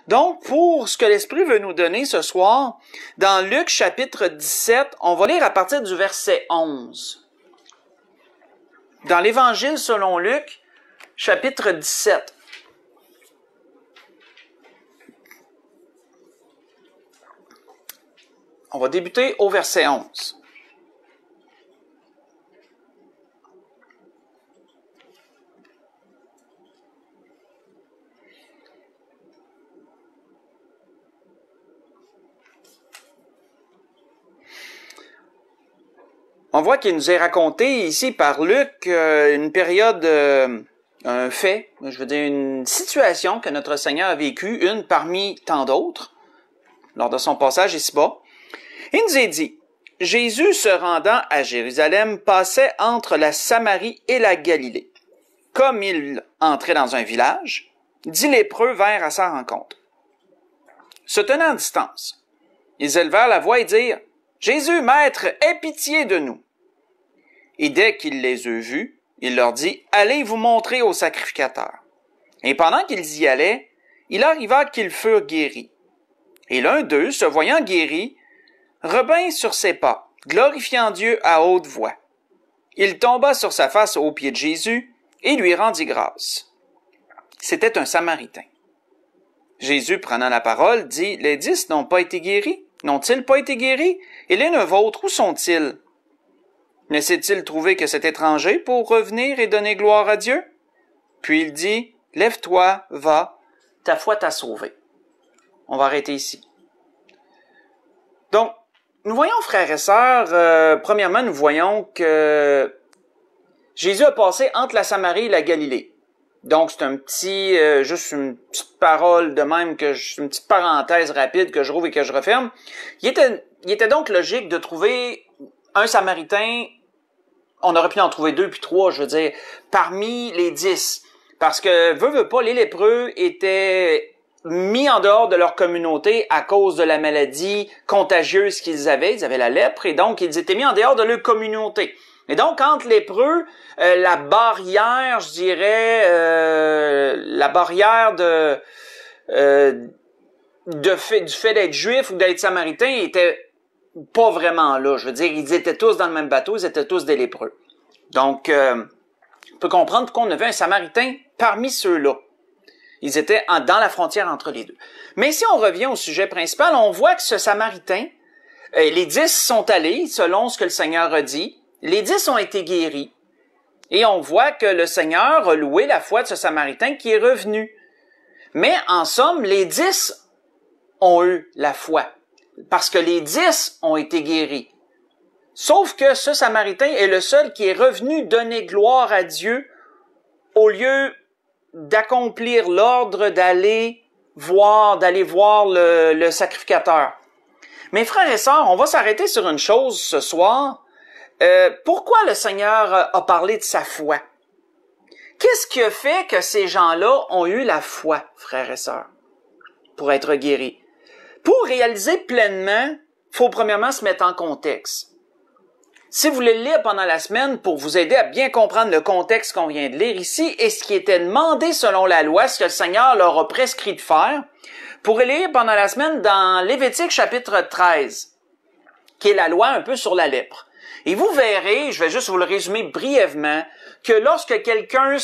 Donc, pour ce que l'Esprit veut nous donner ce soir, dans Luc chapitre 17, on va lire à partir du verset 11. Dans l'Évangile selon Luc, chapitre 17. On va débuter au verset 11. On voit qu'il nous est raconté ici par Luc une période, un fait, je veux dire une situation que notre Seigneur a vécue, une parmi tant d'autres, lors de son passage ici-bas. Il nous est dit, Jésus se rendant à Jérusalem passait entre la Samarie et la Galilée. Comme il entrait dans un village, 10 lépreux vinrent à sa rencontre. Se tenant à distance, ils élevèrent la voix et dirent, « Jésus, Maître, aie pitié de nous. » Et dès qu'il les eut vus, il leur dit, « Allez vous montrer au sacrificateur. » Et pendant qu'ils y allaient, il arriva qu'ils furent guéris. Et l'un d'eux, se voyant guéri, revint sur ses pas, glorifiant Dieu à haute voix. Il tomba sur sa face aux pieds de Jésus et lui rendit grâce. C'était un Samaritain. Jésus, prenant la parole, dit, « Les 10 n'ont pas été guéris? N'ont-ils pas été guéris? Et les 9 autres, où sont-ils? Laissait-il trouver que cet étranger pour revenir et donner gloire à Dieu? » Puis il dit, « Lève-toi, va, ta foi t'a sauvé. » On va arrêter ici. Donc, nous voyons, frères et sœurs, premièrement, nous voyons que Jésus a passé entre la Samarie et la Galilée. Donc, c'est un petit, juste une petite parole de même, une petite parenthèse rapide que je rouvre et que je referme. Il était donc logique de trouver un Samaritain, on aurait pu en trouver 2 puis 3, je veux dire, parmi les 10. Parce que, veut pas, les lépreux étaient mis en dehors de leur communauté à cause de la maladie contagieuse qu'ils avaient. Ils avaient la lèpre et donc ils étaient mis en dehors de leur communauté. Et donc, entre lépreux, la barrière, je dirais, la barrière du fait d'être juif ou d'être samaritain était pas vraiment là. Je veux dire, ils étaient tous dans le même bateau, ils étaient tous des lépreux. Donc, on peut comprendre qu'on avait un samaritain parmi ceux-là. Ils étaient dans la frontière entre les deux. Mais si on revient au sujet principal, on voit que ce samaritain, les 10 sont allés, selon ce que le Seigneur a dit. Les 10 ont été guéris. Et on voit que le Seigneur a loué la foi de ce samaritain qui est revenu. Mais en somme, les 10 ont eu la foi. Parce que les 10 ont été guéris. Sauf que ce Samaritain est le seul qui est revenu donner gloire à Dieu au lieu d'accomplir l'ordre d'aller voir le sacrificateur. Mes frères et sœurs, on va s'arrêter sur une chose ce soir. Pourquoi le Seigneur a parlé de sa foi? Qu'est-ce qui a fait que ces gens-là ont eu la foi, frères et sœurs, pour être guéris? Pour réaliser pleinement, il faut premièrement se mettre en contexte. Si vous voulez le lire pendant la semaine pour vous aider à bien comprendre le contexte qu'on vient de lire ici et ce qui était demandé selon la loi, ce que le Seigneur leur a prescrit de faire, vous pourrez lire pendant la semaine dans Lévitique chapitre 13, qui est la loi un peu sur la lèpre. Et vous verrez, je vais juste vous le résumer brièvement, que lorsque quelqu'un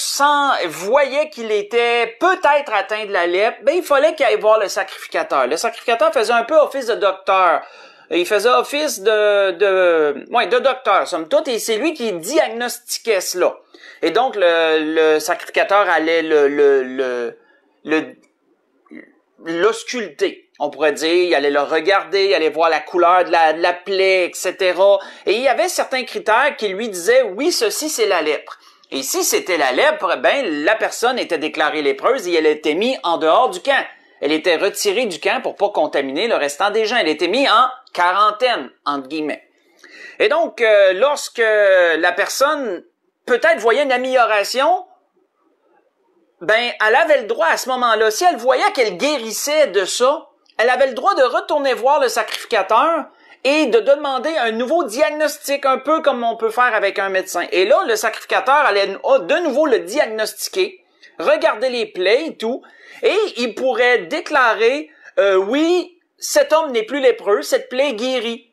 voyait qu'il était peut-être atteint de la lèpre, il fallait qu'il aille voir le sacrificateur. Le sacrificateur faisait un peu office de docteur. Il faisait office de docteur, somme toute, et c'est lui qui diagnostiquait cela. Et donc, le sacrificateur allait l'ausculter. On pourrait dire, il allait le regarder, il allait voir la couleur de la plaie, etc. Et il y avait certains critères qui lui disaient, oui, ceci, c'est la lèpre. Et si c'était la lèpre, la personne était déclarée lépreuse et elle était mise en dehors du camp. Elle était retirée du camp pour pas contaminer le restant des gens. Elle était mise en quarantaine, entre guillemets. Et donc, lorsque la personne peut-être voyait une amélioration, elle avait le droit à ce moment-là, si elle voyait qu'elle guérissait de ça, elle avait le droit de retourner voir le sacrificateur et de demander un nouveau diagnostic, un peu comme on peut faire avec un médecin. Et là, le sacrificateur allait de nouveau le diagnostiquer, regarder les plaies et tout, et il pourrait déclarer, oui, cet homme n'est plus lépreux, cette plaie est guérie.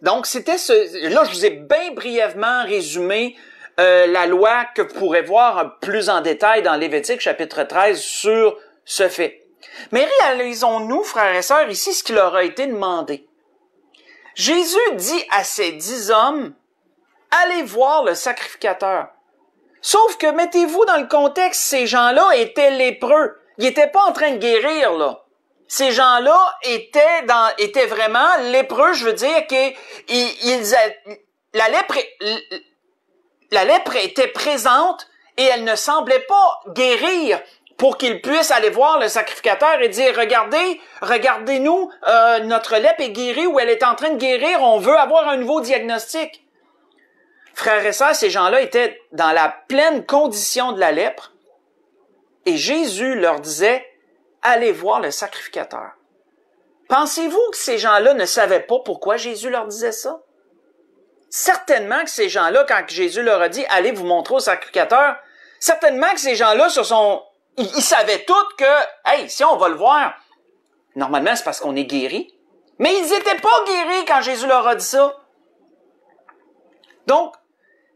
Donc, là, je vous ai bien brièvement résumé la loi que vous pourrez voir plus en détail dans Lévitique chapitre 13 sur ce fait. Mais réalisons-nous, frères et sœurs, ici ce qui leur a été demandé. Jésus dit à ces 10 hommes, allez voir le sacrificateur. Sauf que, mettez-vous dans le contexte, ces gens-là étaient lépreux. Ils n'étaient pas en train de guérir, là. Ces gens-là étaient vraiment lépreux, je veux dire que la lèpre était présente et elle ne semblait pas guérir pour qu'ils puissent aller voir le sacrificateur et dire, regardez-nous, notre lèpre est guérie ou elle est en train de guérir, on veut avoir un nouveau diagnostic. Frères et sœurs, ces gens-là étaient dans la pleine condition de la lèpre et Jésus leur disait, allez voir le sacrificateur. Pensez-vous que ces gens-là ne savaient pas pourquoi Jésus leur disait ça? Certainement que ces gens-là, quand Jésus leur a dit, allez vous montrer au sacrificateur, certainement que ces gens-là ils savaient tous que, hey, si on va le voir, normalement c'est parce qu'on est guéri. Mais ils n'étaient pas guéris quand Jésus leur a dit ça. Donc,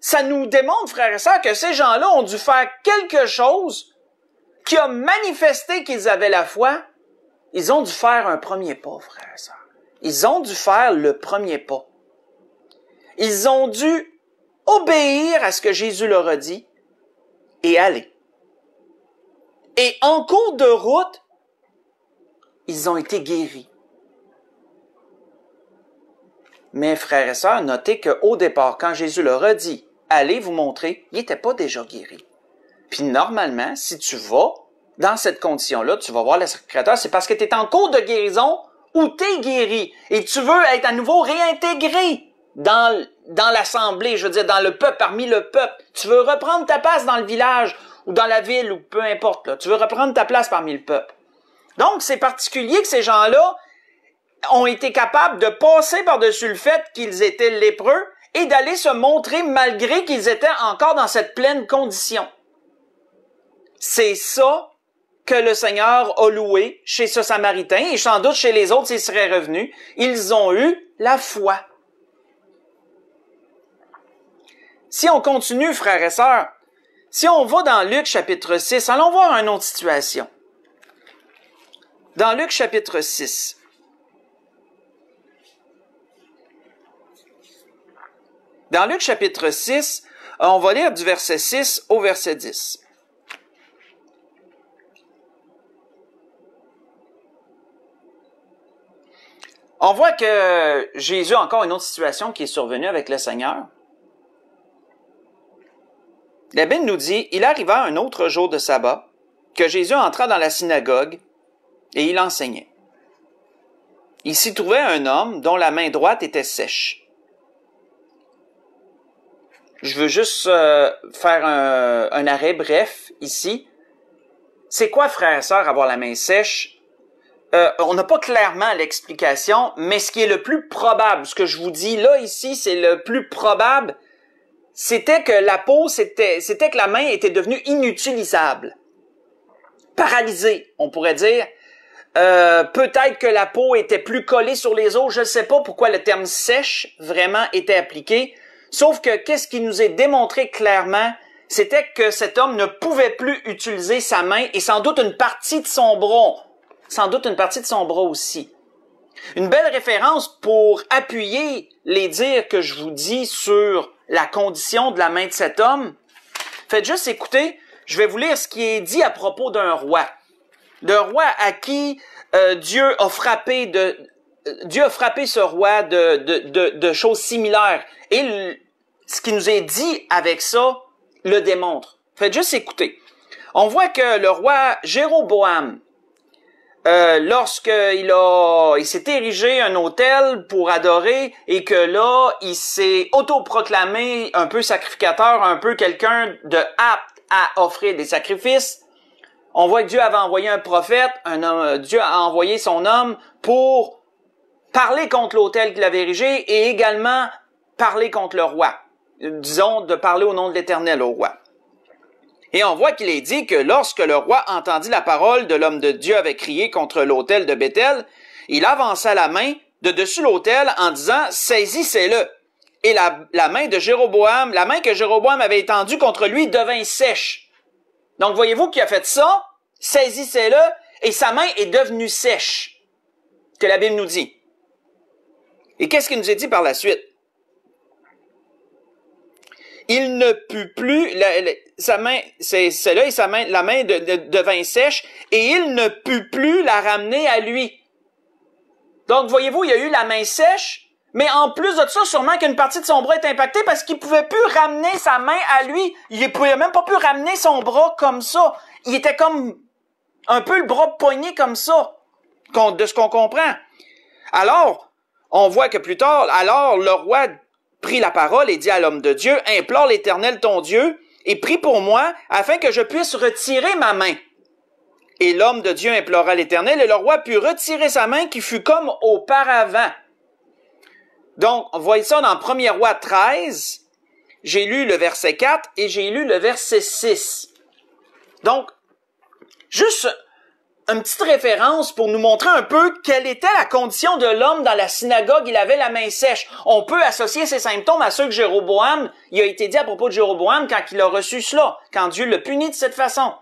ça nous démontre, frères et sœurs, que ces gens-là ont dû faire quelque chose qui a manifesté qu'ils avaient la foi. Ils ont dû faire un premier pas, frères et sœurs. Ils ont dû faire le premier pas. Ils ont dû obéir à ce que Jésus leur a dit et aller. Et en cours de route, ils ont été guéris. Mais frères et sœurs, notez qu'au départ, quand Jésus leur a dit « Allez vous montrer », ils n'étaient pas déjà guéris. Puis normalement, si tu vas dans cette condition-là, tu vas voir le sacrificateur, c'est parce que tu es en cours de guérison ou tu es guéri. Et tu veux être à nouveau réintégré dans l'assemblée, je veux dire, dans le peuple, parmi le peuple. Tu veux reprendre ta place dans le village ou dans la ville, ou peu importe, là. Tu veux reprendre ta place parmi le peuple. Donc, c'est particulier que ces gens-là ont été capables de passer par-dessus le fait qu'ils étaient lépreux et d'aller se montrer malgré qu'ils étaient encore dans cette pleine condition. C'est ça que le Seigneur a loué chez ce Samaritain et sans doute chez les autres s'ils seraient revenus. Ils ont eu la foi. Si on continue, frères et sœurs, si on va dans Luc chapitre 6, allons voir une autre situation. Dans Luc chapitre 6. Dans Luc chapitre 6, on va lire du verset 6 au verset 10. On voit que Jésus a encore une autre situation qui est survenue avec le Seigneur. La Bible nous dit, « Il arriva un autre jour de sabbat, que Jésus entra dans la synagogue, et il enseignait. Il s'y trouvait un homme dont la main droite était sèche. » Je veux juste faire un arrêt bref ici. C'est quoi, frères et sœurs, avoir la main sèche? On n'a pas clairement l'explication, mais ce qui est le plus probable, ce que je vous dis là, ici, c'est le plus probable, c'était que la peau, c'était que la main était devenue inutilisable. Paralysée, on pourrait dire. Peut-être que la peau était plus collée sur les os, je ne sais pas pourquoi le terme sèche vraiment était appliqué. Sauf que qu'est-ce qui nous est démontré clairement, c'était que cet homme ne pouvait plus utiliser sa main et sans doute une partie de son bras. Sans doute une partie de son bras aussi. Une belle référence pour appuyer les dires que je vous dis sur la condition de la main de cet homme. Faites juste écouter, je vais vous lire ce qui est dit à propos d'un roi. D'un roi à qui Dieu a frappé ce roi de choses similaires. Et ce qui nous est dit avec ça le démontre. Faites juste écouter. On voit que le roi Jéroboam, lorsqu'il s'est érigé un autel pour adorer et que là, il s'est autoproclamé un peu sacrificateur, un peu quelqu'un de apte à offrir des sacrifices, on voit que Dieu avait envoyé un prophète, Dieu a envoyé son homme pour parler contre l'autel qu'il avait érigé et également parler contre le roi. Disons, de parler au nom de l'Éternel au roi. Et on voit qu'il est dit que lorsque le roi entendit la parole de l'homme de Dieu avait crié contre l'autel de Béthel, il avança la main de dessus l'autel en disant « Saisissez-le ». Et la main de Jéroboam, la main que Jéroboam avait étendue contre lui devint sèche. Donc voyez-vous qu'il a fait ça, saisissez-le, et sa main est devenue sèche, que la Bible nous dit. Et qu'est-ce qu'il nous est dit par la suite? Il ne put plus, sa main, c'est là, et la main devint sèche, et il ne put plus la ramener à lui. Donc, voyez-vous, il y a eu la main sèche, mais en plus de ça, sûrement qu'une partie de son bras est impactée parce qu'il pouvait plus ramener sa main à lui. Il pouvait même pas pu ramener son bras comme ça. Il était comme un peu le bras poigné comme ça, de ce qu'on comprend. Alors, on voit que plus tard, alors le roi prit la parole et dit à l'homme de Dieu, « Implore l'Éternel ton Dieu et prie pour moi afin que je puisse retirer ma main. » Et l'homme de Dieu implora l'Éternel et le roi put retirer sa main qui fut comme auparavant. Donc, on voit ça dans 1er Roi 13. J'ai lu le verset 4 et j'ai lu le verset 6. Donc, juste une petite référence pour nous montrer un peu quelle était la condition de l'homme dans la synagogue. Il avait la main sèche. On peut associer ces symptômes à ceux que Jéroboam, il a été dit à propos de Jéroboam quand il a reçu cela, quand Dieu l'a puni de cette façon.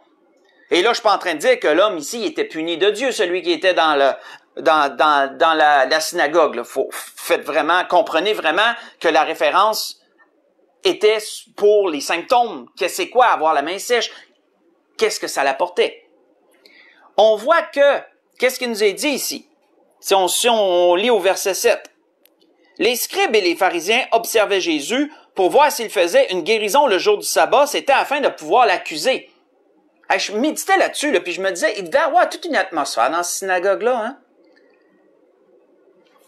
Et là, je suis pas en train de dire que l'homme ici était puni de Dieu, celui qui était dans la synagogue. Là. Comprenez vraiment que la référence était pour les symptômes. C'est quoi avoir la main sèche? Qu'est-ce que ça l'apportait? On voit que, qu'est-ce qu'il nous est dit ici? Si on lit au verset 7. Les scribes et les pharisiens observaient Jésus pour voir s'il faisait une guérison le jour du sabbat. C'était afin de pouvoir l'accuser. Je méditais là-dessus, puis je me disais, il devait y avoir toute une atmosphère dans cette synagogue-là. Hein?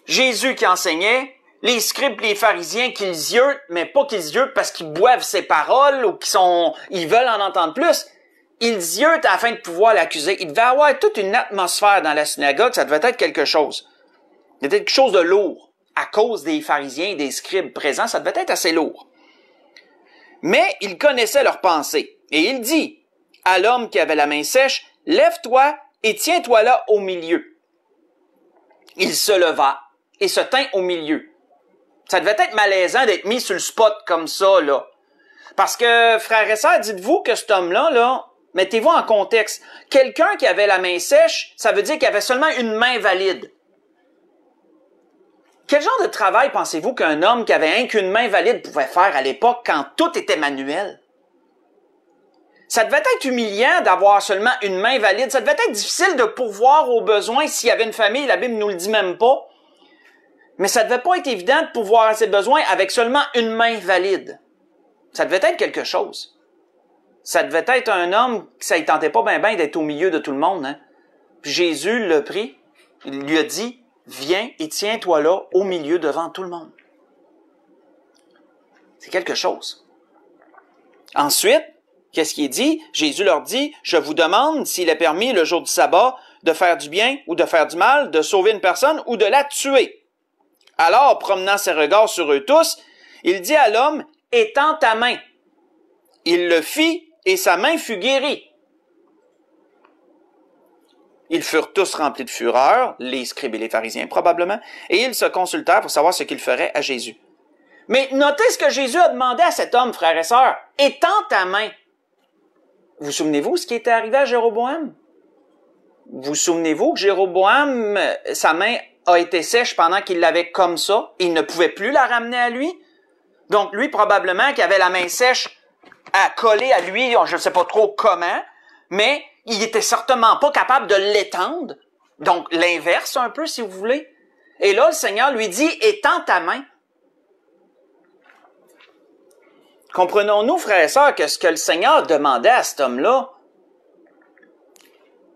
Jésus qui enseignait, les scribes et les pharisiens qui ziotent, mais pas qu'ils ziotent parce qu'ils boivent ses paroles ou ils veulent en entendre plus. Ils ziotent afin de pouvoir l'accuser. Il devait y avoir toute une atmosphère dans la synagogue, ça devait être quelque chose. Il devait être quelque chose de lourd. À cause des pharisiens et des scribes présents, ça devait être assez lourd. Mais il connaissait leurs pensées. Et il dit à l'homme qui avait la main sèche, « Lève-toi et tiens-toi là au milieu. » Il se leva et se tint au milieu. Ça devait être malaisant d'être mis sur le spot comme ça, là. Parce que, frères et sœurs, dites-vous que cet homme-là, là, mettez-vous en contexte. Quelqu'un qui avait la main sèche, ça veut dire qu'il avait seulement une main valide. Quel genre de travail pensez-vous qu'un homme qui avait qu'une main valide pouvait faire à l'époque quand tout était manuel? Ça devait être humiliant d'avoir seulement une main valide. Ça devait être difficile de pourvoir aux besoins s'il y avait une famille. La Bible ne nous le dit même pas. Mais ça devait pas être évident de pourvoir à ses besoins avec seulement une main valide. Ça devait être quelque chose. Ça devait être un homme qui ça ne tentait pas bien d'être au milieu de tout le monde. Hein? Puis Jésus l'a pris. Il lui a dit, viens et tiens-toi là au milieu devant tout le monde. C'est quelque chose. Ensuite, qu'est-ce qui est dit? Jésus leur dit, je vous demande s'il est permis le jour du sabbat de faire du bien ou de faire du mal, de sauver une personne ou de la tuer. Alors, promenant ses regards sur eux tous, il dit à l'homme, étends ta main. Il le fit et sa main fut guérie. Ils furent tous remplis de fureur, les scribes et les pharisiens probablement, et ils se consultèrent pour savoir ce qu'ils feraient à Jésus. Mais notez ce que Jésus a demandé à cet homme, frères et sœurs. Étends ta main. Vous souvenez-vous ce qui était arrivé à Jéroboam? Vous souvenez-vous que Jéroboam, sa main a été sèche pendant qu'il l'avait comme ça. Il ne pouvait plus la ramener à lui. Donc lui, probablement, qui avait la main sèche à coller à lui, je ne sais pas trop comment, mais il était certainement pas capable de l'étendre. Donc l'inverse un peu, si vous voulez. Et là, le Seigneur lui dit, étends ta main. Comprenons-nous, frères et sœurs, que ce que le Seigneur demandait à cet homme-là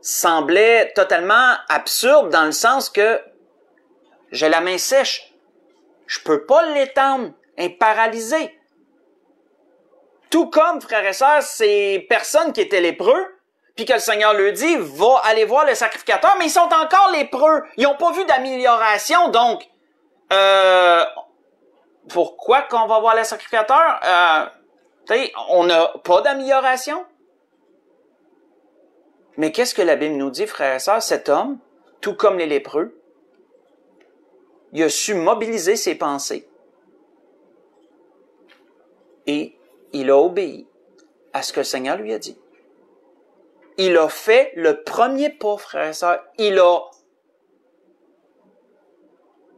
semblait totalement absurde dans le sens que j'ai la main sèche. Je peux pas l'étendre. Elle est paralysée. Tout comme, frères et sœurs, ces personnes qui étaient lépreux, puis que le Seigneur leur dit, va aller voir le sacrificateur, mais ils sont encore lépreux. Ils n'ont pas vu d'amélioration, donc, pourquoi qu'on va voir le sacrificateur? On n'a pas d'amélioration. Mais qu'est-ce que la Bible nous dit, frères et sœurs? Cet homme, tout comme les lépreux, il a su mobiliser ses pensées et il a obéi à ce que le Seigneur lui a dit. Il a fait le premier pas, frères et sœurs. Il a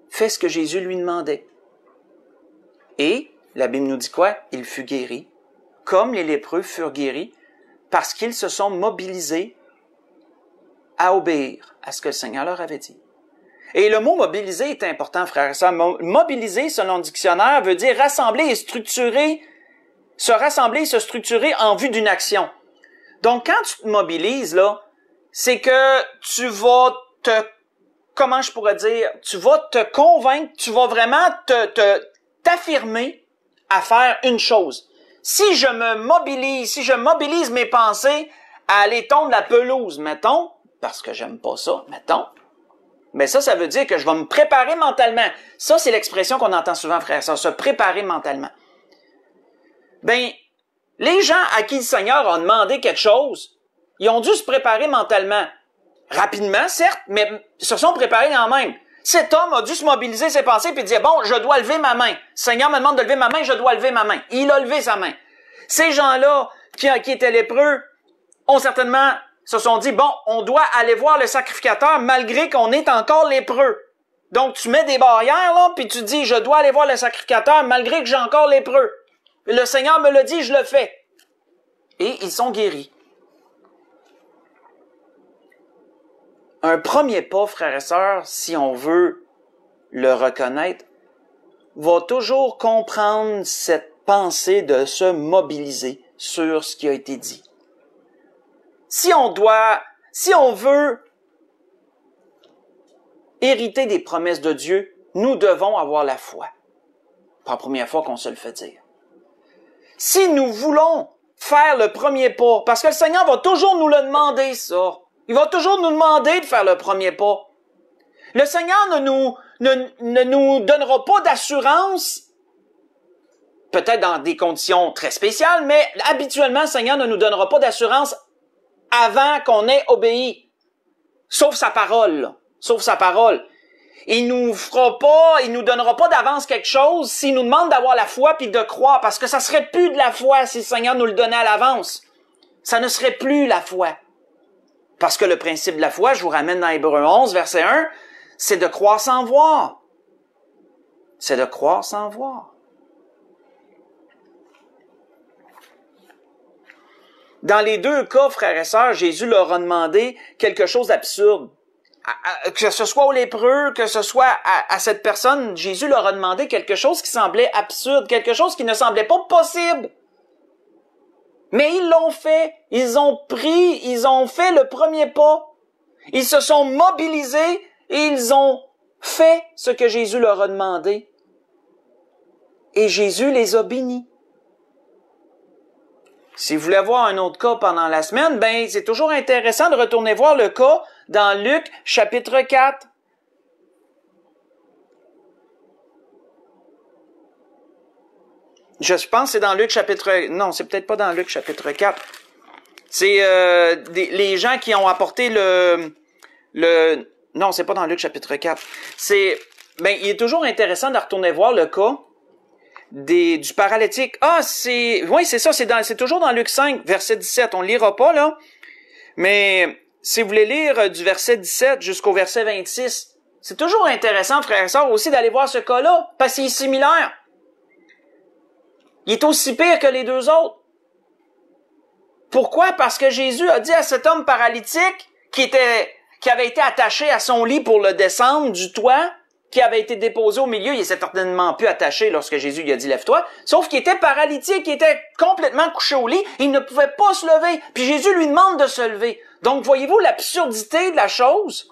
fait ce que Jésus lui demandait. Et la Bible nous dit quoi? Il fut guéri, comme les lépreux furent guéris, parce qu'ils se sont mobilisés à obéir à ce que le Seigneur leur avait dit. Et le mot mobiliser est important, frères et sœurs. Mobiliser, selon le dictionnaire, veut dire rassembler et structurer, se rassembler et se structurer en vue d'une action. Donc, quand tu te mobilises, là, c'est que tu vas comment je pourrais dire, tu vas te convaincre, tu vas vraiment t'affirmer à faire une chose. Si je mobilise mes pensées à aller tondre la pelouse, mettons, parce que j'aime pas ça, mettons, mais ça veut dire que je vais me préparer mentalement. Ça, c'est l'expression qu'on entend souvent, frère, ça, se préparer mentalement. Ben, les gens à qui le Seigneur a demandé quelque chose, ils ont dû se préparer mentalement. Rapidement, certes, mais se sont préparés quand même. Cet homme a dû se mobiliser ses pensées et dire, bon, je dois lever ma main. Le Seigneur me demande de lever ma main, je dois lever ma main. Il a levé sa main. Ces gens-là, qui étaient lépreux, ont certainement se sont dit, bon, on doit aller voir le sacrificateur malgré qu'on est encore lépreux. Donc, tu mets des barrières, là, puis tu dis, je dois aller voir le sacrificateur malgré que j'ai encore lépreux. Le Seigneur me le dit, je le fais. Et ils sont guéris. Un premier pas, frères et sœurs, si on veut le reconnaître, va toujours comprendre cette pensée de se mobiliser sur ce qui a été dit. Si on veut hériter des promesses de Dieu, nous devons avoir la foi. Pas la première fois qu'on se le fait dire. Si nous voulons faire le premier pas, parce que le Seigneur va toujours nous le demander, ça. Il va toujours nous demander de faire le premier pas. Le Seigneur ne nous donnera pas d'assurance, peut-être dans des conditions très spéciales, mais habituellement, le Seigneur ne nous donnera pas d'assurance avant qu'on ait obéi. Sauf sa parole, là. Sauf sa parole. Il nous donnera pas d'avance quelque chose s'il nous demande d'avoir la foi puis de croire, parce que ça serait plus de la foi si le Seigneur nous le donnait à l'avance. Ça ne serait plus la foi. Parce que le principe de la foi, je vous ramène dans Hébreux 11, verset 1, c'est de croire sans voir. C'est de croire sans voir. Dans les deux cas, frères et sœurs, Jésus leur a demandé quelque chose d'absurde. Que ce soit aux lépreux, que ce soit à cette personne, Jésus leur a demandé quelque chose qui semblait absurde, quelque chose qui ne semblait pas possible. Mais ils l'ont fait, ils ont fait le premier pas. Ils se sont mobilisés et ils ont fait ce que Jésus leur a demandé. Et Jésus les a bénis. Si vous voulez voir un autre cas pendant la semaine, ben c'est toujours intéressant de retourner voir le cas dans Luc chapitre 4. Je pense que c'est dans Luc chapitre... Non, c'est peut-être pas dans Luc chapitre 4. C'est les gens qui ont apporté Non, c'est pas dans Luc chapitre 4. Il est toujours intéressant de retourner voir le cas du paralytique. Oui, c'est ça, c'est toujours dans Luc 5, verset 17. On le lira pas, là. Mais si vous voulez lire du verset 17 jusqu'au verset 26, c'est toujours intéressant, frères et sœurs, aussi d'aller voir ce cas-là, parce qu'il est similaire. Il est aussi pire que les deux autres. Pourquoi? Parce que Jésus a dit à cet homme paralytique qui avait été attaché à son lit pour le descendre du toit, qui avait été déposé au milieu, il s'est certainement plus attaché lorsque Jésus lui a dit « Lève-toi », sauf qu'il était paralytique, il était complètement couché au lit, il ne pouvait pas se lever, puis Jésus lui demande de se lever. Donc, voyez-vous l'absurdité de la chose?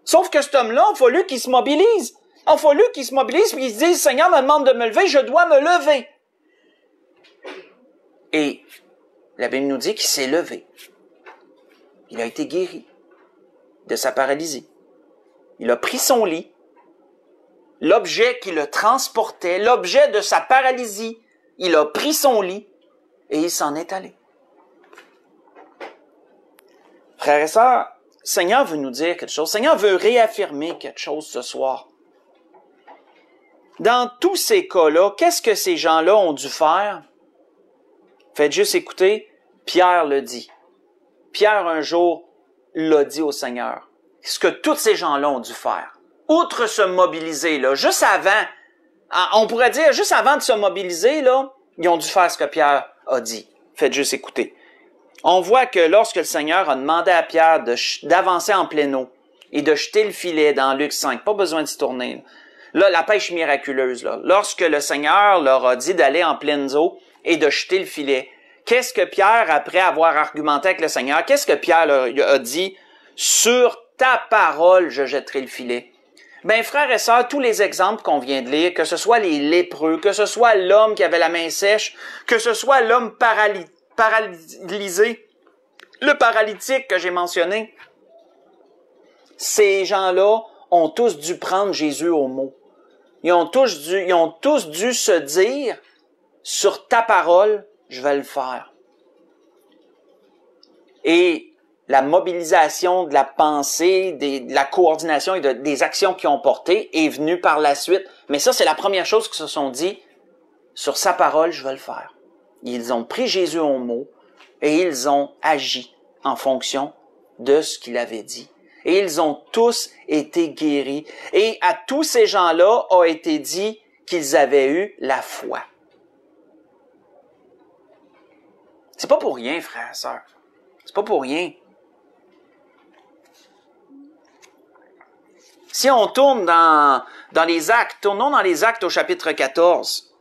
Sauf que cet homme-là, il a fallu qu'il se mobilise. Il a fallu qu'il se mobilise, puis qu'il se dise « Seigneur me demande de me lever, je dois me lever ». Et la Bible nous dit qu'il s'est levé. Il a été guéri de sa paralysie. Il a pris son lit, l'objet qui le transportait, l'objet de sa paralysie, il a pris son lit et il s'en est allé. Frères et sœurs, le Seigneur veut nous dire quelque chose. Le Seigneur veut réaffirmer quelque chose ce soir. Dans tous ces cas-là, qu'est-ce que ces gens-là ont dû faire? Faites juste écouter, Pierre le dit. Pierre, un jour, l'a dit au Seigneur. Ce que tous ces gens-là ont dû faire. Outre se mobiliser, là, juste avant, on pourrait dire, juste avant de se mobiliser, là, ils ont dû faire ce que Pierre a dit. Faites juste écouter. On voit que lorsque le Seigneur a demandé à Pierre d'avancer en pleine eau et de jeter le filet dans Luc 5, pas besoin de se tourner. Là, la pêche miraculeuse, là. Lorsque le Seigneur leur a dit d'aller en pleine eau et de jeter le filet, qu'est-ce que Pierre, après avoir argumenté avec le Seigneur, qu'est-ce que Pierre a dit? Sur ta parole, je jetterai le filet. Ben, frères et sœurs, tous les exemples qu'on vient de lire, que ce soit les lépreux, que ce soit l'homme qui avait la main sèche, que ce soit l'homme paralysé, le paralytique que j'ai mentionné, ces gens-là ont tous dû prendre Jésus au mot. Ils ont tous dû se dire, sur ta parole, je vais le faire. Et la mobilisation de la pensée, de la coordination et des actions qu'ils ont portées est venue par la suite. Mais ça, c'est la première chose qu'ils se sont dit, sur sa parole, je vais le faire. Ils ont pris Jésus au mot et ils ont agi en fonction de ce qu'il avait dit. Et ils ont tous été guéris. Et à tous ces gens-là a été dit qu'ils avaient eu la foi. C'est pas pour rien, frères et sœurs. C'est pas pour rien. Si on tourne dans les Actes, tournons dans les Actes au chapitre 14.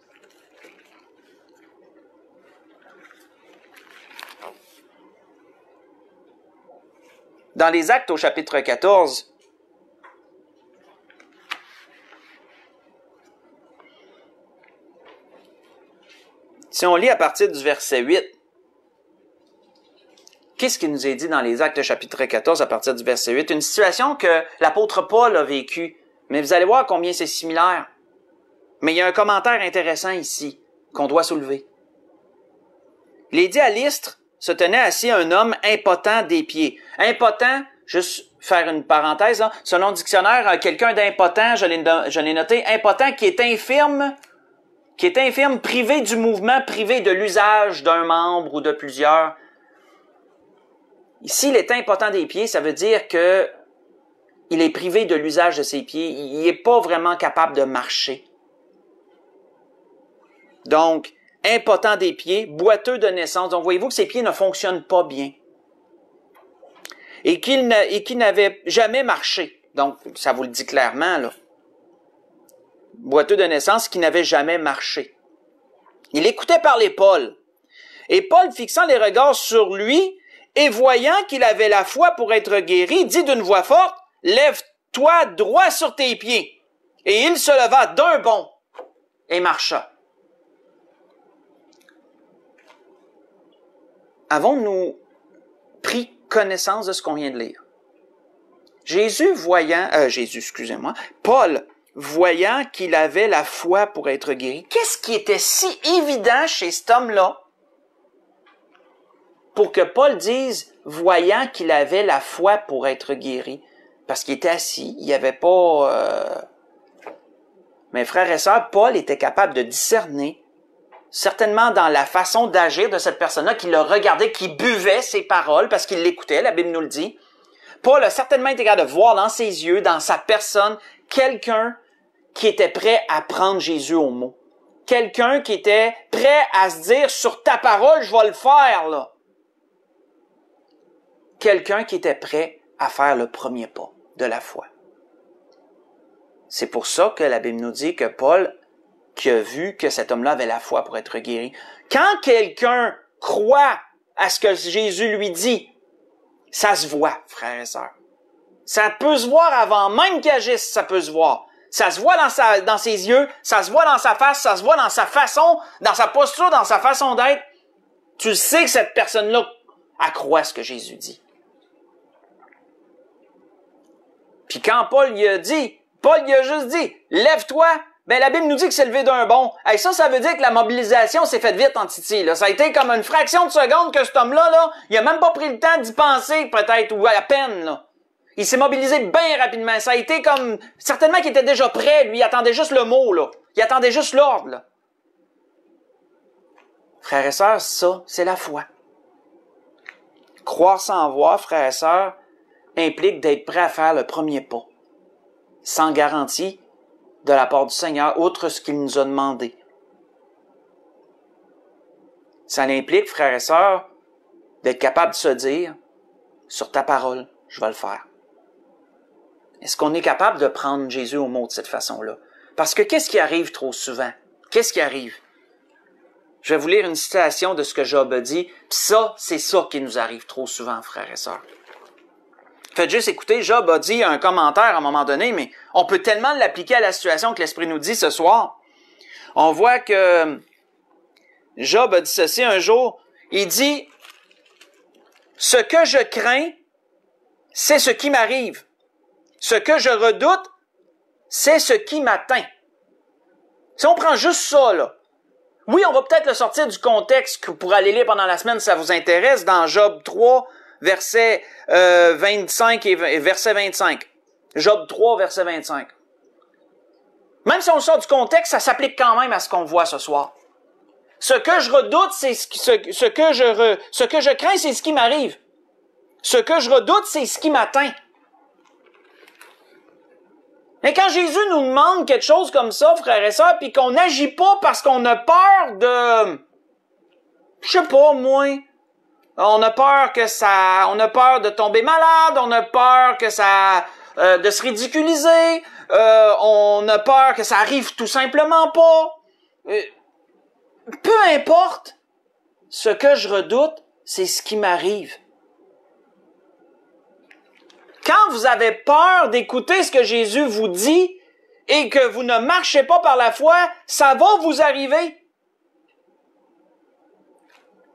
Dans les Actes au chapitre 14, si on lit à partir du verset 8, qu'est-ce qui nous est dit dans les Actes chapitre 14 à partir du verset 8? Une situation que l'apôtre Paul a vécue. Mais vous allez voir combien c'est similaire. Mais il y a un commentaire intéressant ici qu'on doit soulever. Il est dit à Lystre, se tenait assis un homme impotent des pieds. Impotent, juste faire une parenthèse, là, selon le dictionnaire, quelqu'un d'impotent, je l'ai noté, impotent qui est infirme, privé du mouvement, privé de l'usage d'un membre ou de plusieurs. Ici, il est impotent des pieds, ça veut dire que il est privé de l'usage de ses pieds. Il n'est pas vraiment capable de marcher. Donc, impotent des pieds, boiteux de naissance. Donc, voyez-vous que ses pieds ne fonctionnent pas bien. Et qu'il n'avait jamais marché. Donc, ça vous le dit clairement, là. Boiteux de naissance, qui n'avait jamais marché. Il écoutait parler Paul. Et Paul, fixant les regards sur lui, et voyant qu'il avait la foi pour être guéri, dit d'une voix forte, « Lève-toi droit sur tes pieds. » Et il se leva d'un bond et marcha. Avons-nous pris connaissance de ce qu'on vient de lire? Paul, voyant qu'il avait la foi pour être guéri, qu'est-ce qui était si évident chez cet homme-là pour que Paul dise, voyant qu'il avait la foi pour être guéri? Parce qu'il était assis, il n'y avait pas... Mes frères et sœurs, Paul était capable de discerner, certainement dans la façon d'agir de cette personne-là, qui le regardait, qui buvait ses paroles, parce qu'il l'écoutait, la Bible nous le dit. Paul a certainement été capable de voir dans ses yeux, dans sa personne, quelqu'un qui était prêt à prendre Jésus au mot. Quelqu'un qui était prêt à se dire, sur ta parole, je vais le faire, là. Quelqu'un qui était prêt à faire le premier pas de la foi. C'est pour ça que la Bible nous dit que Paul, qui a vu que cet homme-là avait la foi pour être guéri, quand quelqu'un croit à ce que Jésus lui dit, ça se voit, frères et sœurs. Ça peut se voir avant même qu'il agisse, ça peut se voir. Ça se voit dans ses yeux, ça se voit dans sa face, ça se voit dans sa façon, dans sa posture, dans sa façon d'être. Tu sais que cette personne-là, elle croit ce que Jésus dit. Puis quand Paul lui a juste dit, lève-toi, Ben, la Bible nous dit que c'est levé d'un bond. Hey, ça veut dire que la mobilisation s'est faite vite en Titi, là. Ça a été comme une fraction de seconde que cet homme-là, là, il a même pas pris le temps d'y penser, peut-être, ou à peine, là. Il s'est mobilisé bien rapidement. Ça a été comme, certainement qu'il était déjà prêt, lui. Il attendait juste le mot, là. Il attendait juste l'ordre, là. Frères et sœurs, ça, c'est la foi. Croire sans voir, frères et sœurs, implique d'être prêt à faire le premier pas. Sans garantie de la part du Seigneur, outre ce qu'il nous a demandé. Ça implique, frères et sœurs, d'être capable de se dire, sur ta parole, je vais le faire. Est-ce qu'on est capable de prendre Jésus au mot de cette façon-là? Parce que qu'est-ce qui arrive trop souvent? Qu'est-ce qui arrive? Je vais vous lire une citation de ce que Job a dit, puis ça, c'est ça qui nous arrive trop souvent, frères et sœurs. Faites juste écouter, Job a dit un commentaire à un moment donné, mais on peut tellement l'appliquer à la situation que l'Esprit nous dit ce soir. On voit que Job a dit ceci un jour, il dit « Ce que je crains, c'est ce qui m'arrive. Ce que je redoute, c'est ce qui m'atteint. » Si on prend juste ça, là, oui, on va peut-être le sortir du contexte que pour aller lire pendant la semaine si ça vous intéresse, dans Job 3, verset 25 et verset 25. Job 3, verset 25. Même si on le sort du contexte, ça s'applique quand même à ce qu'on voit ce soir. Ce que je redoute, c'est ce que je crains, c'est ce qui m'arrive. Ce que je redoute, c'est ce qui m'atteint. Mais quand Jésus nous demande quelque chose comme ça, frères et sœurs, puis qu'on n'agit pas parce qu'on a peur de, je sais pas, moi, on a peur de tomber malade, on a peur que de se ridiculiser, on a peur que ça arrive tout simplement pas. Peu importe, ce que je redoute, c'est ce qui m'arrive. Quand vous avez peur d'écouter ce que Jésus vous dit et que vous ne marchez pas par la foi, ça va vous arriver.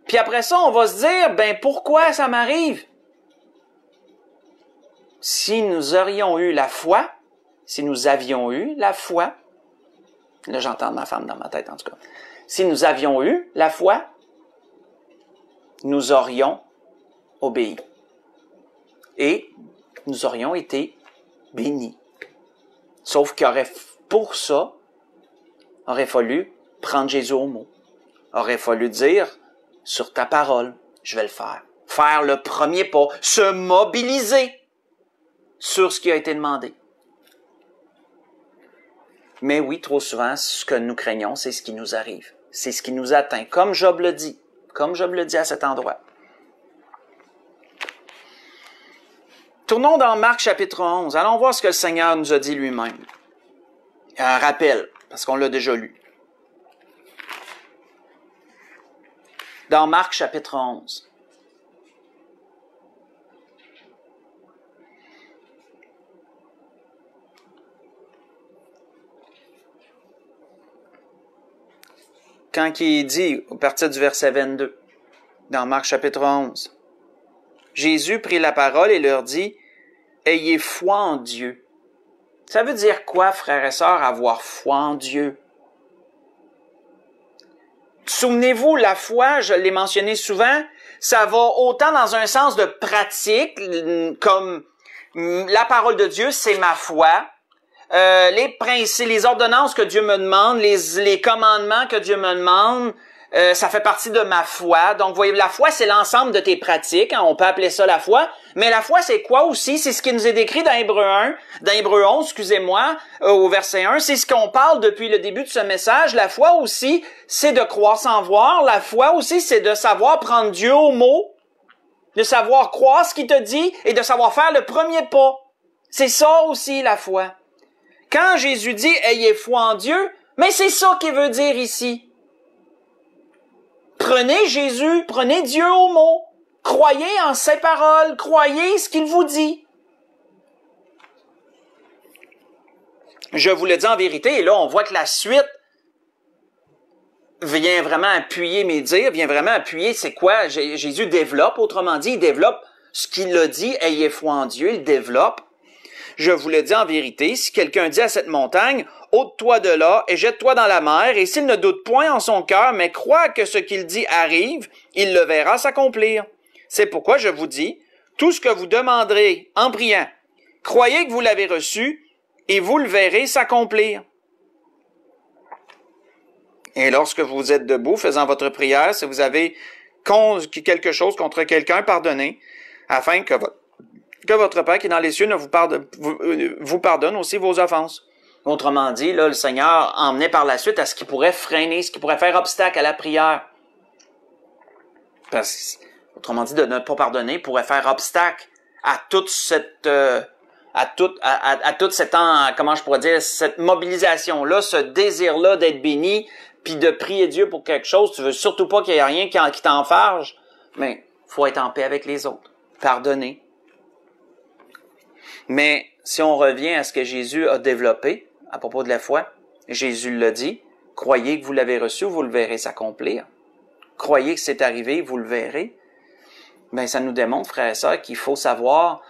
Puis après ça, on va se dire, ben pourquoi ça m'arrive? Si nous aurions eu la foi, si nous avions eu la foi, là j'entends ma femme dans ma tête en tout cas, si nous avions eu la foi, nous aurions obéi. Et nous aurions été bénis. Sauf pour ça, aurait fallu prendre Jésus au mot. Aurait fallu dire, sur ta parole, je vais le faire. Faire le premier pas, se mobiliser sur ce qui a été demandé. Mais oui, trop souvent, ce que nous craignons, c'est ce qui nous arrive. C'est ce qui nous atteint, comme Job le dit. Comme Job le dit à cet endroit. Tournons dans Marc chapitre 11. Allons voir ce que le Seigneur nous a dit lui-même. Un rappel, parce qu'on l'a déjà lu. Dans Marc chapitre 11. Quand il dit, à partir du verset 22, dans Marc chapitre 11, Jésus prit la parole et leur dit, « Ayez foi en Dieu. » Ça veut dire quoi, frères et sœurs, avoir foi en Dieu? Souvenez-vous, la foi, je l'ai mentionné souvent, ça va autant dans un sens de pratique, comme la parole de Dieu, c'est ma foi. Les principes, les ordonnances que Dieu me demande, les commandements que Dieu me demande, ça fait partie de ma foi. Donc, vous voyez, la foi, c'est l'ensemble de tes pratiques. Hein, on peut appeler ça la foi. Mais la foi, c'est quoi aussi? C'est ce qui nous est décrit dans Hébreux 11, excusez-moi, au verset 1. C'est ce qu'on parle depuis le début de ce message. La foi aussi, c'est de croire sans voir. La foi aussi, c'est de savoir prendre Dieu au mot, de savoir croire ce qu'il te dit et de savoir faire le premier pas. C'est ça aussi, la foi. Quand Jésus dit « Ayez foi en Dieu », mais c'est ça qu'il veut dire ici. Prenez Jésus, prenez Dieu au mot. Croyez en ses paroles, croyez ce qu'il vous dit. Je vous le dis en vérité, et là on voit que la suite vient vraiment appuyer mes dires, vient vraiment appuyer c'est quoi Jésus développe, autrement dit, il développe ce qu'il a dit, ayez foi en Dieu, il développe. Je vous le dis en vérité, si quelqu'un dit à cette montagne, ôte-toi de là et jette-toi dans la mer, et s'il ne doute point en son cœur, mais croit que ce qu'il dit arrive, il le verra s'accomplir. C'est pourquoi je vous dis, tout ce que vous demanderez en priant, croyez que vous l'avez reçu, et vous le verrez s'accomplir. Et lorsque vous êtes debout, faisant votre prière, si vous avez quelque chose contre quelqu'un, pardonnez, afin que votre Père qui est dans les cieux vous pardonne aussi vos offenses. Autrement dit, là, le Seigneur emmenait par la suite à ce qui pourrait freiner, ce qui pourrait faire obstacle à la prière. Autrement dit, de ne pas pardonner pourrait faire obstacle à toute cette comment je pourrais dire, cette mobilisation-là, ce désir-là d'être béni, puis de prier Dieu pour quelque chose. Tu veux surtout pas qu'il y ait rien qui t'enfarge, mais faut être en paix avec les autres. Pardonner. Mais si on revient à ce que Jésus a développé à propos de la foi, Jésus l'a dit, croyez que vous l'avez reçu, vous le verrez s'accomplir. Croyez que c'est arrivé, vous le verrez. Ben, ça nous démontre, frères et sœurs, qu'il faut savoir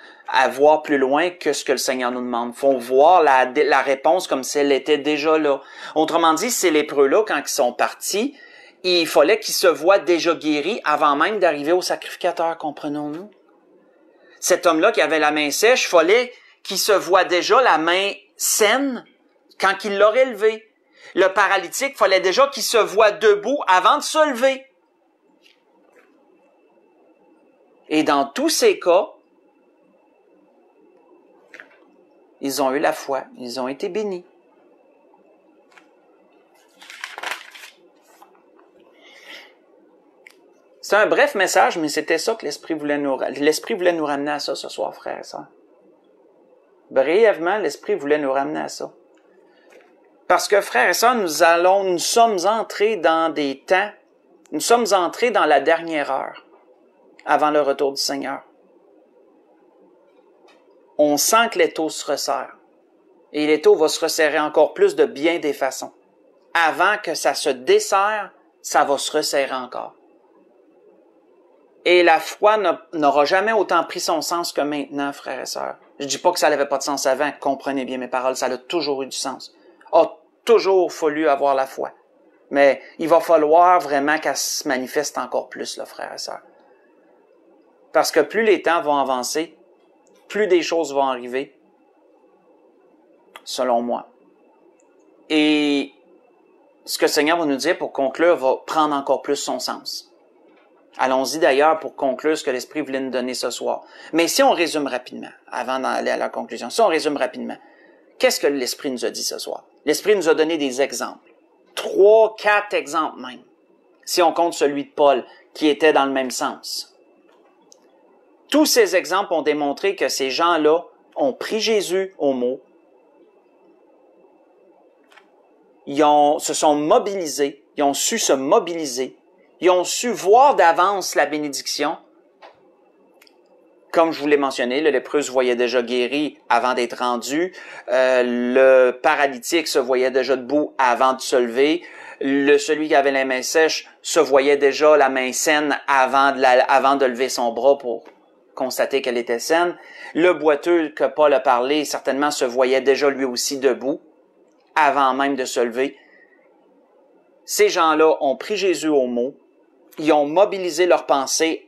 voir plus loin que ce que le Seigneur nous demande. Il faut voir la réponse comme si elle était déjà là. Autrement dit, ces lépreux-là, quand ils sont partis, il fallait qu'ils se voient déjà guéris avant même d'arriver au sacrificateur, comprenons-nous? Cet homme-là qui avait la main sèche, il fallait qu'il se voie déjà la main saine quand il l'aurait levé. Le paralytique, il fallait déjà qu'il se voie debout avant de se lever. Et dans tous ces cas, ils ont eu la foi, ils ont été bénis. C'est un bref message, mais c'était ça que l'Esprit voulait nous ramener à ça ce soir, frères et sœurs. Brièvement, l'Esprit voulait nous ramener à ça. Parce que, frères et sœurs, nous sommes entrés dans des temps, nous sommes entrés dans la dernière heure, avant le retour du Seigneur. On sent que l'étau se resserre. Et l'étau va se resserrer encore plus de bien des façons. Avant que ça se desserre, ça va se resserrer encore. Et la foi n'aura jamais autant pris son sens que maintenant, frères et sœurs. Je dis pas que ça n'avait pas de sens avant, comprenez bien mes paroles, ça a toujours eu du sens. A toujours fallu avoir la foi. Mais il va falloir vraiment qu'elle se manifeste encore plus, là, frères et sœurs. Parce que plus les temps vont avancer, plus des choses vont arriver, selon moi. Et ce que le Seigneur va nous dire pour conclure va prendre encore plus son sens. Allons-y d'ailleurs pour conclure ce que l'Esprit voulait nous donner ce soir. Mais si on résume rapidement, avant d'aller à la conclusion, si on résume rapidement, qu'est-ce que l'Esprit nous a dit ce soir? L'Esprit nous a donné des exemples. 3, 4 exemples même. Si on compte celui de Paul, qui était dans le même sens. Tous ces exemples ont démontré que ces gens-là ont pris Jésus au mot. Ils se sont mobilisés, ils ont su se mobiliser, ils ont su voir d'avance la bénédiction. Comme je vous l'ai mentionné, le lépreux se voyait déjà guéri avant d'être rendu, le paralytique se voyait déjà debout avant de se lever, celui qui avait la main sèche se voyait déjà la main saine avant de lever son bras pour constater qu'elle était saine. Le boiteux que Paul a parlé, certainement se voyait déjà lui aussi debout, avant même de se lever. Ces gens-là ont pris Jésus au mot, ils ont mobilisé leurs pensées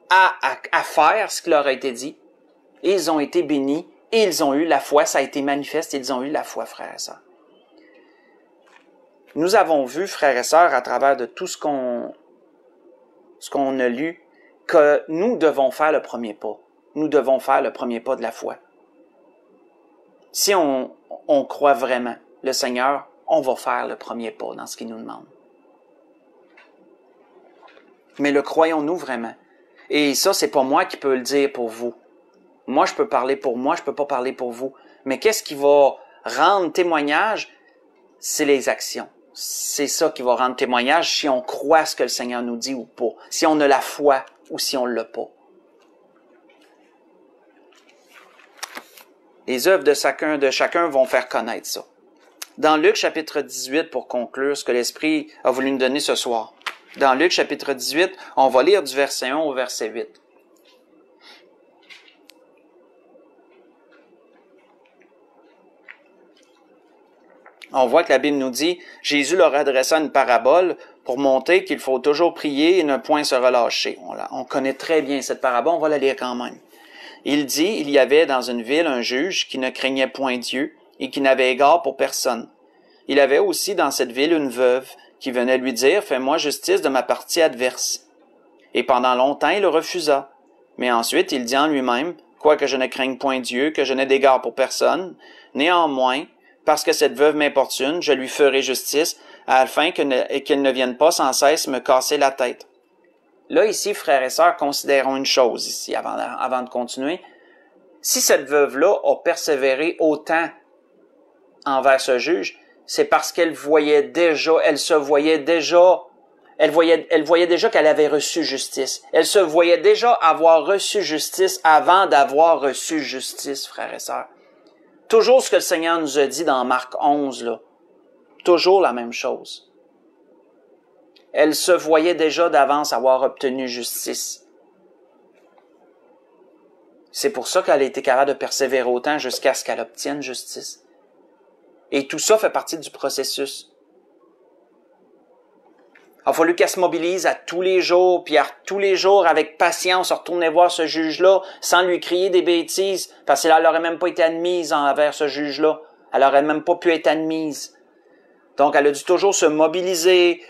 à faire ce qui leur a été dit, et ils ont été bénis, et ils ont eu la foi, ça a été manifeste, ils ont eu la foi, frères et sœurs. Nous avons vu, frères et sœurs, à travers de tout ce qu'on a lu, que nous devons faire le premier pas. Nous devons faire le premier pas de la foi. Si on croit vraiment le Seigneur, on va faire le premier pas dans ce qu'il nous demande. Mais le croyons-nous vraiment? Et ça, c'est pas moi qui peux le dire pour vous. Moi, je peux parler pour moi, je peux pas parler pour vous. Mais qu'est-ce qui va rendre témoignage? C'est les actions. C'est ça qui va rendre témoignage si on croit ce que le Seigneur nous dit ou pas. Si on a la foi ou si on l'a pas. Les œuvres de chacun vont faire connaître ça. Dans Luc chapitre 18, pour conclure ce que l'Esprit a voulu nous donner ce soir. Dans Luc chapitre 18, on va lire du verset 1 au verset 8. On voit que la Bible nous dit, Jésus leur adressa une parabole pour montrer qu'il faut toujours prier et ne point se relâcher. On connaît très bien cette parabole, on va la lire quand même. Il dit, il y avait dans une ville un juge qui ne craignait point Dieu et qui n'avait égard pour personne. Il avait aussi dans cette ville une veuve qui venait lui dire, fais-moi justice de ma partie adverse. Et pendant longtemps, il le refusa. Mais ensuite, il dit en lui-même, quoique je ne craigne point Dieu, que je n'ai d'égard pour personne, néanmoins, parce que cette veuve m'importune, je lui ferai justice, afin qu'elle ne vienne pas sans cesse me casser la tête. Là, ici, frères et sœurs, considérons une chose ici, avant de continuer. Si cette veuve-là a persévéré autant envers ce juge, c'est parce qu'elle voyait déjà qu'elle avait reçu justice. Elle se voyait déjà avoir reçu justice avant d'avoir reçu justice, frères et sœurs. Toujours ce que le Seigneur nous a dit dans Marc 11, là. Toujours la même chose. Elle se voyait déjà d'avance avoir obtenu justice. C'est pour ça qu'elle a été capable de persévérer autant jusqu'à ce qu'elle obtienne justice. Et tout ça fait partie du processus. Il a fallu qu'elle se mobilise à tous les jours, puis à tous les jours, avec patience, retourner voir ce juge-là, sans lui crier des bêtises, parce qu'elle n'aurait même pas été admise envers ce juge-là. Elle n'aurait même pas pu être admise. Donc, elle a dû toujours se mobiliser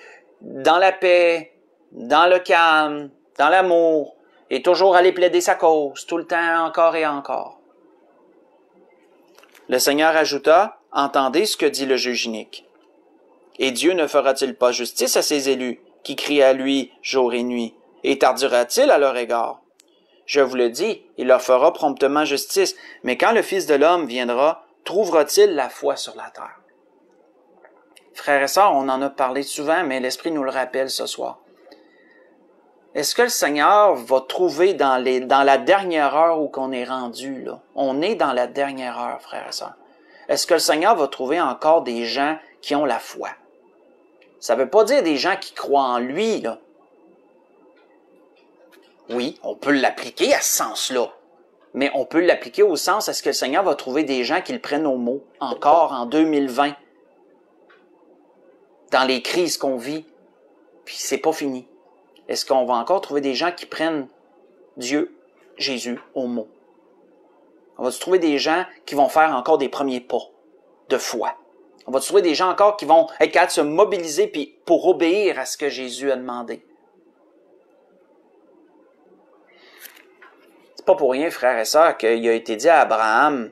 dans la paix, dans le calme, dans l'amour, et toujours aller plaider sa cause, tout le temps, encore et encore. Le Seigneur ajouta, « Entendez ce que dit le juge inique. Et Dieu ne fera-t-il pas justice à ses élus, qui crient à lui jour et nuit, et tardera-t-il à leur égard? Je vous le dis, il leur fera promptement justice, mais quand le Fils de l'homme viendra, trouvera-t-il la foi sur la terre? » Frères et sœurs, on en a parlé souvent, mais l'Esprit nous le rappelle ce soir. Est-ce que le Seigneur va trouver dans la dernière heure où qu'on est rendu, là? On est dans la dernière heure, frères et sœurs. Est-ce que le Seigneur va trouver encore des gens qui ont la foi? Ça ne veut pas dire des gens qui croient en lui, là. Oui, on peut l'appliquer à ce sens-là. Mais on peut l'appliquer au sens, est-ce que le Seigneur va trouver des gens qui le prennent au mot, encore en 2020? Dans les crises qu'on vit, puis c'est pas fini. Est-ce qu'on va encore trouver des gens qui prennent Dieu, Jésus, au mot? On va se trouver des gens qui vont faire encore des premiers pas de foi. On va trouver des gens encore qui vont être capables de se mobiliser puis pour obéir à ce que Jésus a demandé. C'est pas pour rien, frères et sœurs, qu'il a été dit à Abraham,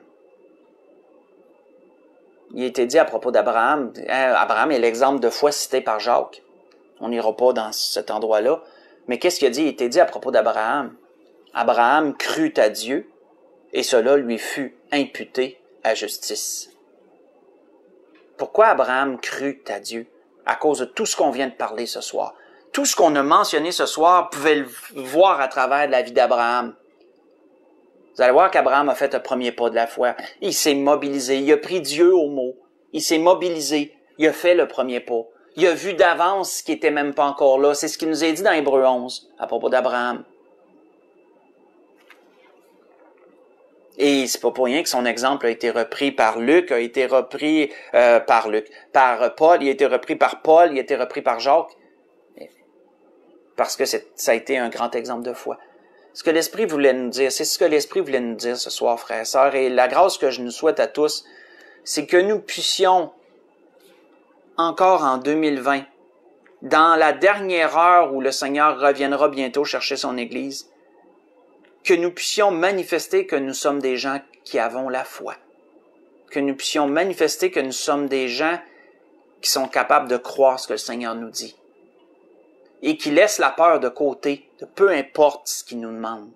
il a été dit à propos d'Abraham, Abraham est l'exemple de foi cité par Jacques. On n'ira pas dans cet endroit-là. Mais qu'est-ce qu'il a dit? Il a été dit à propos d'Abraham. Abraham crut à Dieu et cela lui fut imputé à justice. Pourquoi Abraham crut à Dieu? À cause de tout ce qu'on vient de parler ce soir. Tout ce qu'on a mentionné ce soir, vous pouvez le voir à travers la vie d'Abraham. Vous allez voir qu'Abraham a fait un premier pas de la foi. Il s'est mobilisé. Il a pris Dieu au mot. Il s'est mobilisé. Il a fait le premier pas. Il a vu d'avance ce qui était même pas encore là. C'est ce qu'il nous est dit dans Hébreux 11 à propos d'Abraham. Et c'est pas pour rien que son exemple a été repris par Luc, a été repris par Paul, il a été repris par Paul, il a été repris par Jacques. Parce que ça a été un grand exemple de foi. Ce que l'Esprit voulait nous dire, c'est ce que l'Esprit voulait nous dire ce soir, frères et sœurs. Et la grâce que je nous souhaite à tous, c'est que nous puissions, encore en 2020, dans la dernière heure où le Seigneur reviendra bientôt chercher son Église, que nous puissions manifester que nous sommes des gens qui avons la foi. Que nous puissions manifester que nous sommes des gens qui sont capables de croire ce que le Seigneur nous dit. Et qui laissent la peur de côté, de peu importe ce qu'il nous demande.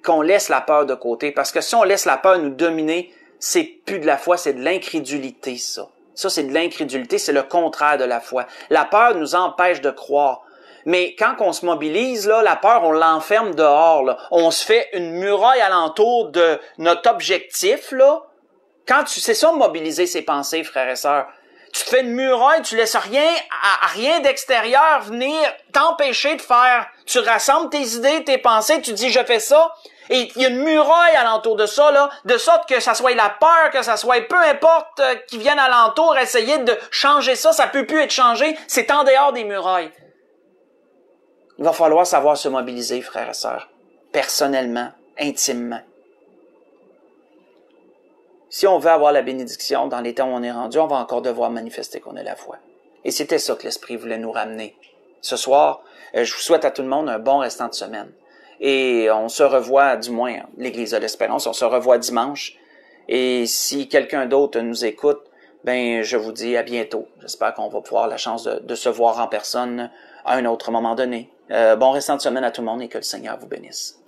Qu'on laisse la peur de côté, parce que si on laisse la peur nous dominer, c'est plus de la foi, c'est de l'incrédulité, ça. Ça, c'est de l'incrédulité, c'est le contraire de la foi. La peur nous empêche de croire. Mais quand on se mobilise, là, la peur, on l'enferme dehors. Là. On se fait une muraille alentour de notre objectif. Là. Quand tu sais ça, mobiliser ses pensées, frères et sœurs, tu te fais une muraille, tu laisses rien d'extérieur venir t'empêcher de faire. Tu rassembles tes idées, tes pensées, tu dis « je fais ça ». Et il y a une muraille alentour de ça, là, de sorte que ça soit la peur, que ça soit peu importe qui vienne alentour essayer de changer ça, ça peut plus être changé, c'est en dehors des murailles. Il va falloir savoir se mobiliser, frères et sœurs, personnellement, intimement. Si on veut avoir la bénédiction dans les temps où on est rendu, on va encore devoir manifester qu'on a la foi. Et c'était ça que l'Esprit voulait nous ramener. Ce soir, je vous souhaite à tout le monde un bon restant de semaine. Et on se revoit, du moins, l'Église de l'Espérance, on se revoit dimanche. Et si quelqu'un d'autre nous écoute, ben je vous dis à bientôt. J'espère qu'on va pouvoir avoir la chance de se voir en personne à un autre moment donné. Bon restant de semaine à tout le monde et que le Seigneur vous bénisse.